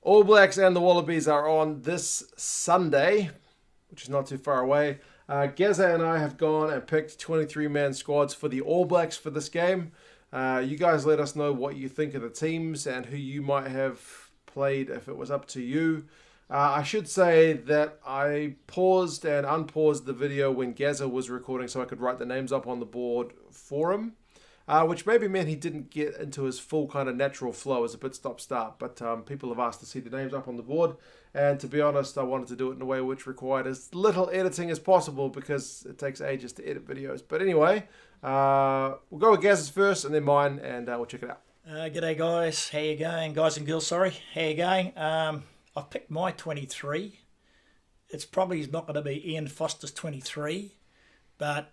All Blacks and the Wallabies are on this Sunday, which is not too far away. Gazza and I have gone and picked 23-man squads for the All Blacks for this game. You guys let us know what you think of the teams and who you might have played if it was up to you. I should say that I paused and unpaused the video when Gazza was recording so I could write the names up on the board for him. Which maybe meant he didn't get into his full kind of natural flow as a bit stop-start. But people have asked to see the names up on the board. And to be honest, I wanted to do it in a way which required as little editing as possible because it takes ages to edit videos. But anyway, we'll go with Gaz's first and then mine, and we'll check it out. G'day guys, how you going? Guys and girls, sorry. How you going? I've picked my 23. It's probably not going to be Ian Foster's 23, but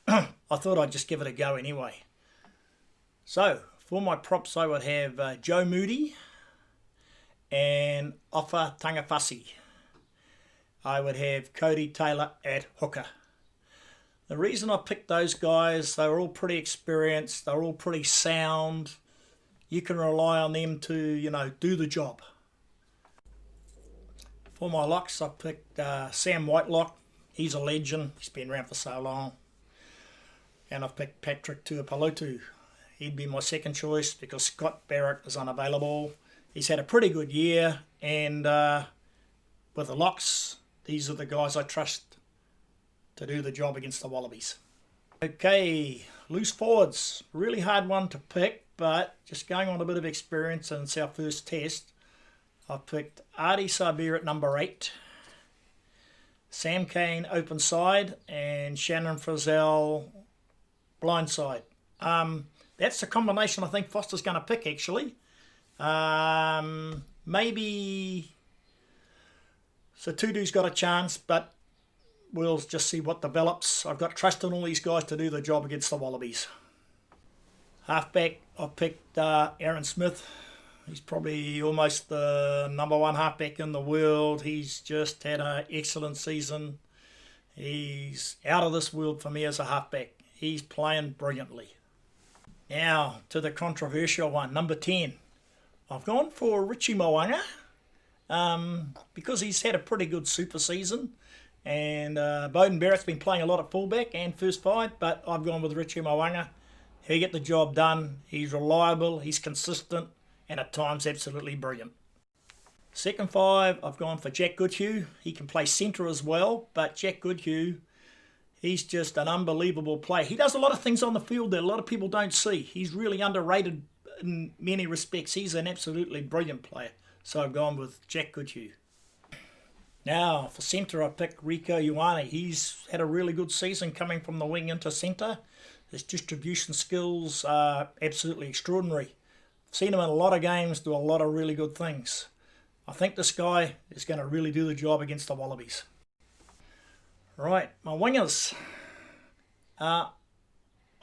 I thought I'd just give it a go anyway. So, for my props, I would have Joe Moody and Ofa Tangawhasi. I would have Cody Taylor at hooker. The reason I picked those guys, they were all pretty experienced, they were all pretty sound. You can rely on them to, do the job. For my locks, I picked Sam Whitelock. He's a legend, he's been around for so long. And I've picked Patrick Tuipulotu. He'd be my second choice because Scott Barrett is unavailable. He's had a pretty good year, and with the locks, these are the guys I trust to do the job against the Wallabies. Okay, loose forwards. Really hard one to pick, but just going on a bit of experience, and it's our first test. I've picked Artie Sabir at number 8, Sam Cane open side, and Shannon Frizzell blind side. That's the combination I think Foster's going to pick, actually. Maybe Satudu's got a chance, but we'll just see what develops. I've got trust in all these guys to do the job against the Wallabies. Halfback, I've picked Aaron Smith. He's probably almost the number 1 halfback in the world. He's just had an excellent season. He's out of this world for me as a halfback. He's playing brilliantly. Now, to the controversial one, number 10. I've gone for Richie Mo'unga because he's had a pretty good super season. And Beauden Barrett's been playing a lot of fullback and first five, but I've gone with Richie Mo'unga. He'll get the job done. He's reliable, he's consistent, and at times absolutely brilliant. Second five, I've gone for Jack Goodhue. He can play centre as well, but Jack Goodhue, he's just an unbelievable player. He does a lot of things on the field that a lot of people don't see. He's really underrated in many respects. He's an absolutely brilliant player. So I've gone with Jack Goodhue. Now, for centre, I picked Rieko Ioane. He's had a really good season coming from the wing into centre. His distribution skills are absolutely extraordinary. I've seen him in a lot of games do a lot of really good things. I think this guy is going to really do the job against the Wallabies. Right, my wingers. I'm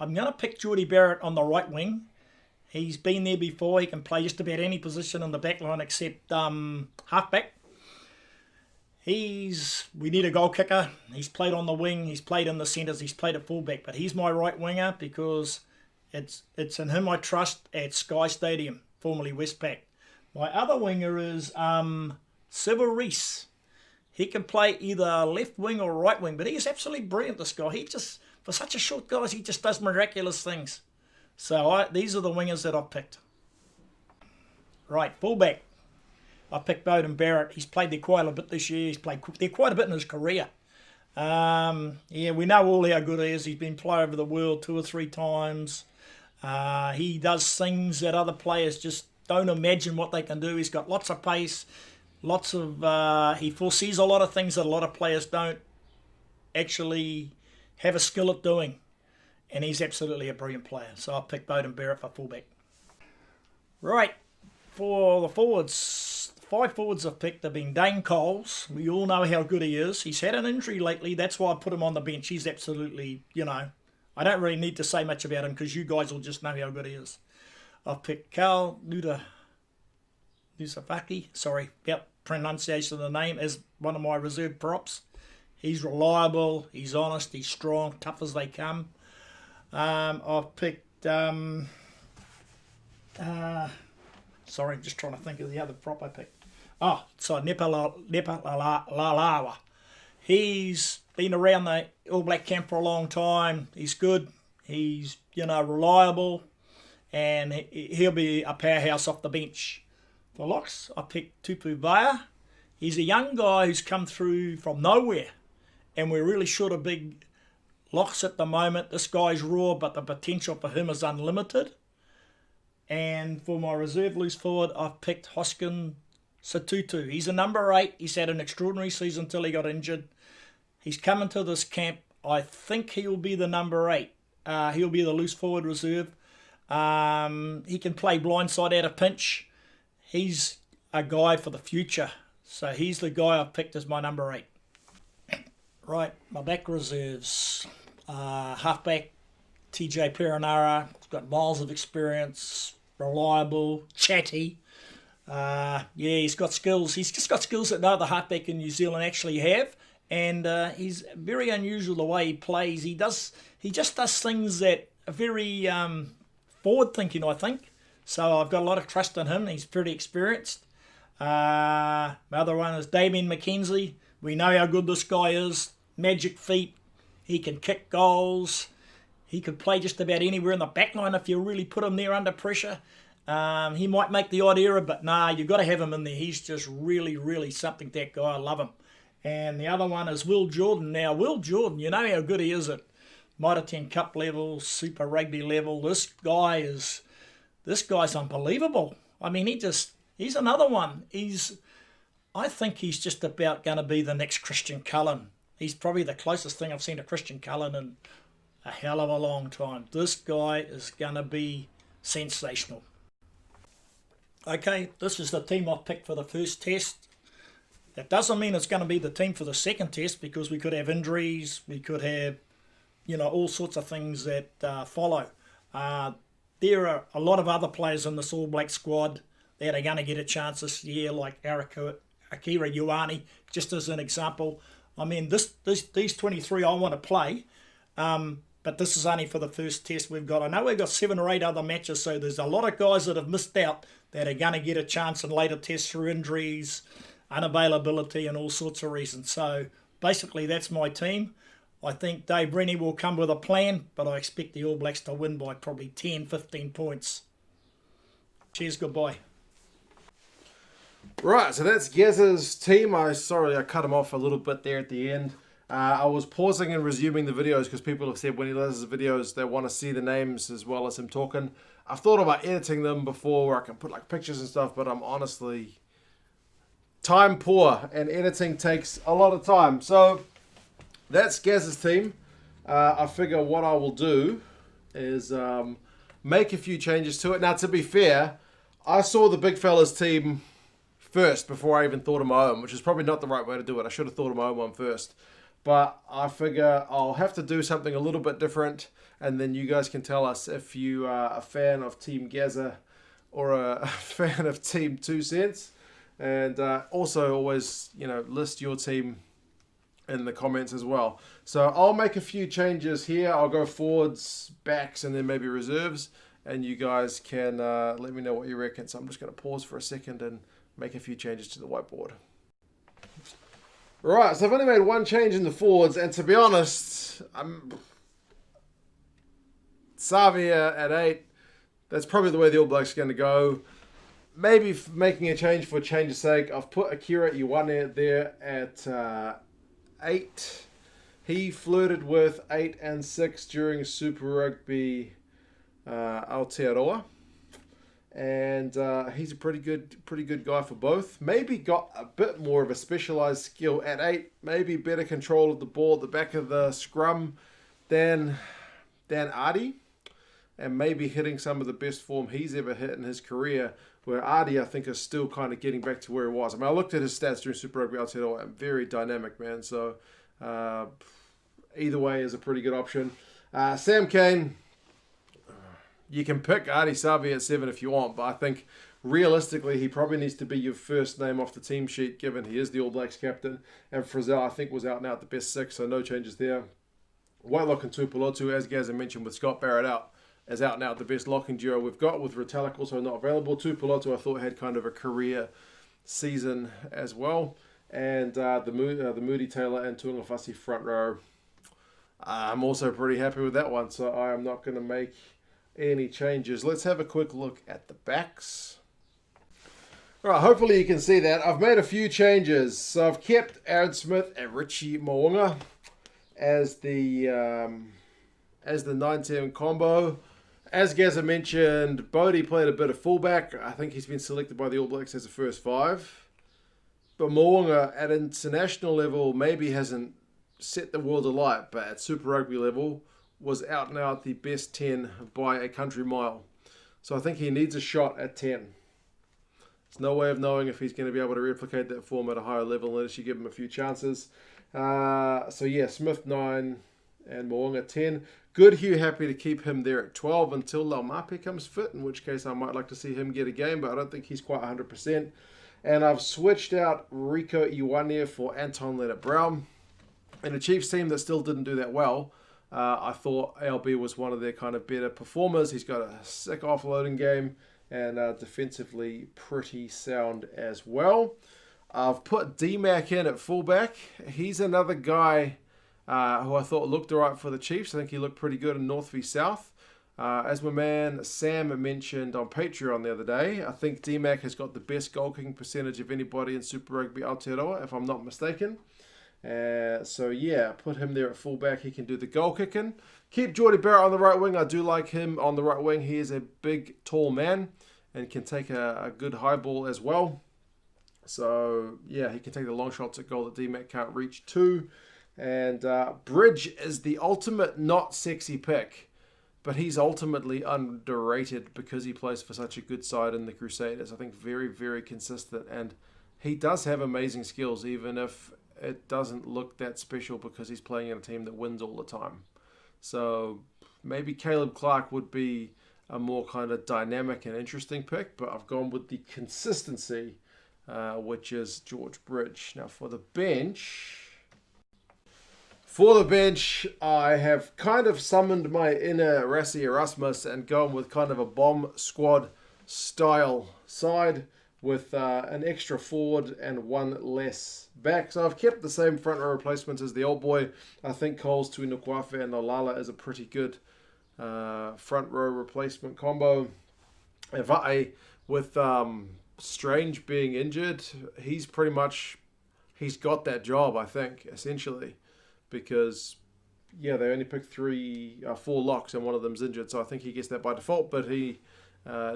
going to pick Jordie Barrett on the right wing. He's been there before. He can play just about any position in the backline except halfback. We need a goal kicker. He's played on the wing. He's played in the centres. He's played at fullback. But he's my right winger because it's in him I trust at Sky Stadium, formerly Westpac. My other winger is Civil Reese. He can play either left wing or right wing, but he's absolutely brilliant, this guy. He just, for such a short guy, he just does miraculous things. So these are the wingers that I've picked. Right, fullback. I picked Beauden Barrett. He's played there quite a bit this year. He's played there quite a bit in his career. We know all how good he is. He's been player over the world 2 or 3 times. He does things that other players just don't imagine what they can do. He's got lots of pace. He foresees a lot of things that a lot of players don't actually have a skill at doing. And he's absolutely a brilliant player. So I picked Beauden Barrett for fullback. Right, for the forwards, 5 forwards I've picked have been Dane Coles. We all know how good he is. He's had an injury lately. That's why I put him on the bench. He's absolutely, I don't really need to say much about him because you guys will just know how good he is. I've picked Carl Nusafaki, sorry about pronunciation of the name, as one of my reserve props. He's reliable, he's honest, he's strong, tough as they come. I've picked, sorry, I'm just trying to think of the other prop I picked. Nepalalawa. He's been around the All Black camp for a long time. He's good. He's, reliable. And he'll be a powerhouse off the bench. For locks, I picked Tupu Vaya. He's a young guy who's come through from nowhere. And we're really short of big locks at the moment. This guy's raw, but the potential for him is unlimited. And for my reserve loose forward, I've picked Hoskin Satutu. He's a number 8. He's had an extraordinary season until he got injured. He's come into this camp. I think he'll be the number 8. He'll be the loose forward reserve. He can play blindside out of pinch. He's a guy for the future. So he's the guy I've picked as my number 8. Right, my back reserves. Halfback TJ Perenara. He's got miles of experience. Reliable. Chatty. He's got skills. He's just got skills that no other halfback in New Zealand actually have. And he's very unusual the way he plays. He just does things that are very forward thinking, I think. So I've got a lot of trust in him. He's pretty experienced. My other one is Damien McKenzie. We know how good this guy is. Magic feet. He can kick goals. He could play just about anywhere in the backline if you really put him there under pressure. He might make the odd error, but you've got to have him in there. He's just really, really something, that guy. I love him. And the other one is Will Jordan. Now, Will Jordan, you know how good he is at Mitre 10 Cup level, Super Rugby level. This guy's unbelievable. I mean, he's another one. I think he's just about going to be the next Christian Cullen. He's probably the closest thing I've seen to Christian Cullen in a hell of a long time. This guy is going to be sensational. Okay, this is the team I've picked for the first test. That doesn't mean it's going to be the team for the second test, because we could have injuries, we could have, all sorts of things that follow. There are a lot of other players in this All Black squad that are going to get a chance this year, like Akira Ioane, just as an example. I mean, these 23 I want to play, but this is only for the first test we've got. I know we've got 7 or 8 other matches, so there's a lot of guys that have missed out that are going to get a chance in later tests through injuries, unavailability, and all sorts of reasons. So basically, that's my team. I think Dave Rennie will come with a plan, but I expect the All Blacks to win by probably 10, 15 points. Cheers, goodbye. Right, so that's Gazza's team. I cut him off a little bit there at the end. I was pausing and resuming the videos because people have said when he does his videos, they want to see the names as well as him talking. I've thought about editing them before where I can put like pictures and stuff, but I'm honestly time poor and editing takes a lot of time. So that's Gazza's team. I figure what I will do is make a few changes to it. Now, to be fair, I saw the big fella's team first before I even thought of my own, which is probably not the right way to do it. I should have thought of my own one first. But I figure I'll have to do something a little bit different, and then you guys can tell us if you are a fan of Team Gazza or a fan of Team 2 Cents. And also always, list your team in the comments as well. So I'll make a few changes here. I'll go forwards, backs, and then maybe reserves. And you guys can let me know what you reckon. So I'm just going to pause for a second and make a few changes to the whiteboard. Right, so I've only made one change in the forwards, and to be honest, Savia at 8, that's probably the way the All Blacks are going to go. Maybe making a change for change's sake. I've put Akira Ioane there at 8. He flirted with 8 and 6 during Super Rugby Aotearoa. And he's a pretty good guy for both. Maybe got a bit more of a specialised skill at 8. Maybe better control of the ball at the back of the scrum than Ardie. And maybe hitting some of the best form he's ever hit in his career. Where Ardie, I think, is still kind of getting back to where he was. I mean, I looked at his stats during Super Rugby Aotearoa. Very dynamic, man. So either way is a pretty good option. Sam Cane. You can pick Ardie Savia at 7 if you want, but I think realistically he probably needs to be your first name off the team sheet, given he is the All Blacks captain. And Frizzell, I think, was out and out the best 6, so no changes there. Whitelock and Tupulotu, as Gazza mentioned, with Scott Barrett out and out the best locking duo we've got, with Retallick also not available. Tupulotu, I thought, had kind of a career season as well. And the Moody Taylor and Tuangawhasi front row, I'm also pretty happy with that one. So I am not going to make any changes. Let's have a quick look at the backs. All right, hopefully you can see that. I've made a few changes. So I've kept Aaron Smith and Richie Mo'unga as the 9-10 combo. As Gazza mentioned, Bodie played a bit of fullback. I think he's been selected by the All Blacks as a first 5. But Mo'unga at international level maybe hasn't set the world alight, but at Super Rugby level was out and out the best 10 by a country mile. So I think he needs a shot at 10. There's no way of knowing if he's going to be able to replicate that form at a higher level unless you give him a few chances. So yeah, Smith 9 and Mo'unga 10. Good Hugh, happy to keep him there at 12 until Laumape comes fit, in which case I might like to see him get a game, but I don't think he's quite 100%. And I've switched out Rico Ioane for Anton Leonard-Brown. In a Chiefs team that still didn't do that well, I thought ALB was one of their kind of better performers. He's got a sick offloading game and defensively pretty sound as well. I've put D-Mac in at fullback. He's another guy who I thought looked all right for the Chiefs. I think he looked pretty good in North v South. As my man Sam mentioned on Patreon the other day, I think D-Mac has got the best goal kicking percentage of anybody in Super Rugby Aotearoa, if I'm not mistaken. So yeah, put him there at fullback. He can do the goal kicking. Keep Geordie Barrett on the right wing. I do like him on the right wing. He is a big, tall man and can take a good high ball as well. So yeah, he can take the long shots at goal that D-Mac can't reach too. And Bridge is the ultimate not sexy pick, but he's ultimately underrated because he plays for such a good side in the Crusaders. I think very, very consistent, and he does have amazing skills, even if it doesn't look that special because he's playing in a team that wins all the time. So maybe Caleb Clark would be a more kind of dynamic and interesting pick, but I've gone with the consistency, which is George Bridge. Now for the bench, I have kind of summoned my inner Rassi Erasmus and gone with kind of a bomb squad style side with an extra forward and one less back. So I've kept the same front row replacements as the old boy. I think Coles, Tuinukwafe and Olala is a pretty good front row replacement combo. If with Strange being injured, he's got that job, I think, essentially. Because, yeah, they only picked 4 locks and one of them's injured. So I think he gets that by default, but he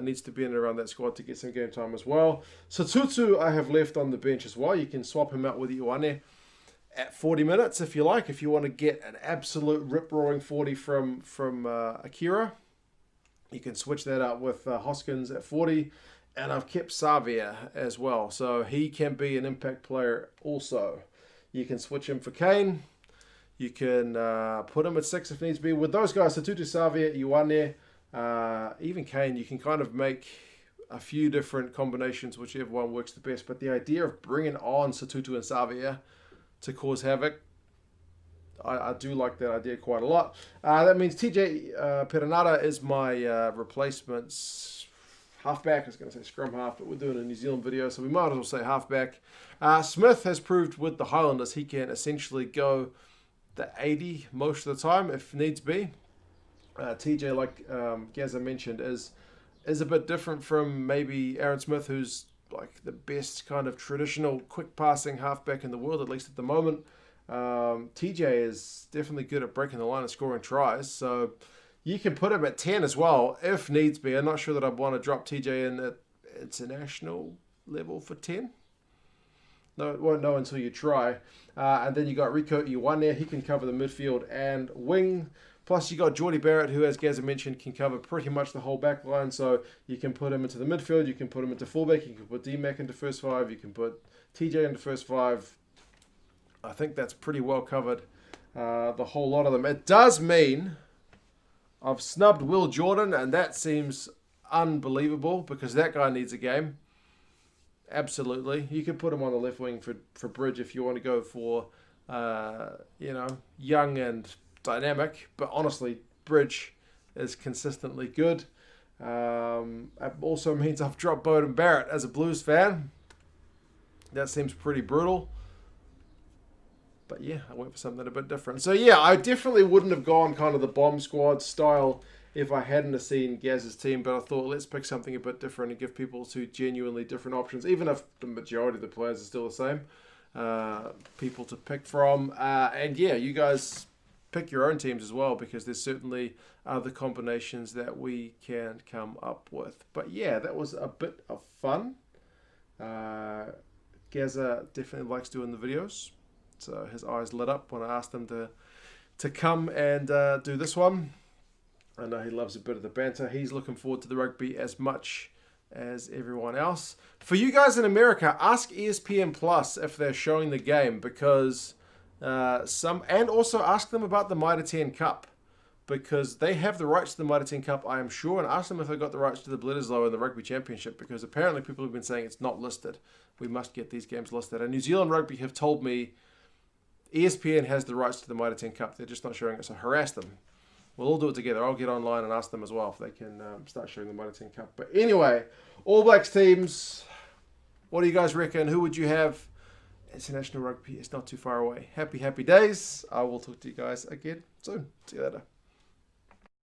needs to be in and around that squad to get some game time as well. So Tutu I have left on the bench as well. You can swap him out with Ioane at 40 minutes if you like. If you want to get an absolute rip-roaring 40 from Akira, you can switch that out with Hoskins at 40. And I've kept Savia as well. So he can be an impact player also. You can switch him for Kane. You can put him at 6 if needs be. With those guys, Tutu, Savia, Ioane, even Kane, you can kind of make a few different combinations, whichever one works the best. But the idea of bringing on Satutu and Savia to cause havoc, I do like that idea quite a lot. That means TJ Perenara is my replacements halfback. I was going to say scrum half, but we're doing a New Zealand video, so we might as well say halfback. Smith has proved with the Highlanders he can essentially go the 80 most of the time if needs be. TJ, like Gazza mentioned, is a bit different from maybe Aaron Smith, who's like the best kind of traditional quick passing halfback in the world, at least at the moment. TJ is definitely good at breaking the line and scoring tries, so you can put him at 10 as well if needs be. I'm not sure that I'd want to drop TJ in at international level for 10. No, it won't know until you try. And then you got Rico Ioane. He can cover the midfield and wing. Plus you got Geordie Barrett, who, as Gazza mentioned, can cover pretty much the whole back line. So you can put him into the midfield. You can put him into fullback. You can put D-Mac into first 5. You can put TJ into first 5. I think that's pretty well covered, the whole lot of them. It does mean I've snubbed Will Jordan, and that seems unbelievable because that guy needs a game. Absolutely. You can put him on the left wing for Bridge if you want to go for, young and dynamic. But honestly, Bridge is consistently good. It also means I've dropped Beauden Barrett as a Blues fan. That seems pretty brutal. But yeah, I went for something a bit different. So yeah, I definitely wouldn't have gone kind of the bomb squad style if I hadn't have seen Gaz's team. But I thought, let's pick something a bit different and give people two genuinely different options, even if the majority of the players are still the same. People to pick from. And yeah, you guys pick your own teams as well, because there's certainly other combinations that we can come up with. But yeah, that was a bit of fun. Gazza definitely likes doing the videos. So his eyes lit up when I asked him to come and do this one. I know he loves a bit of the banter. He's looking forward to the rugby as much as everyone else. For you guys in America, ask ESPN Plus if they're showing the game, because and also ask them about the Mitre 10 Cup, because they have the rights to the Mitre 10 Cup, I am sure, and ask them if they got the rights to the Bledisloe and the Rugby Championship, because apparently people have been saying it's not listed. We must get these games listed. And New Zealand Rugby have told me ESPN has the rights to the Mitre 10 Cup. They're just not showing it, so harass them. We'll all do it together. I'll get online and ask them as well if they can start showing the Mitre 10 Cup. But anyway, All Blacks teams, what do you guys reckon? Who would you have? International rugby is not too far away. Happy, happy days. I will talk to you guys again soon. See you later.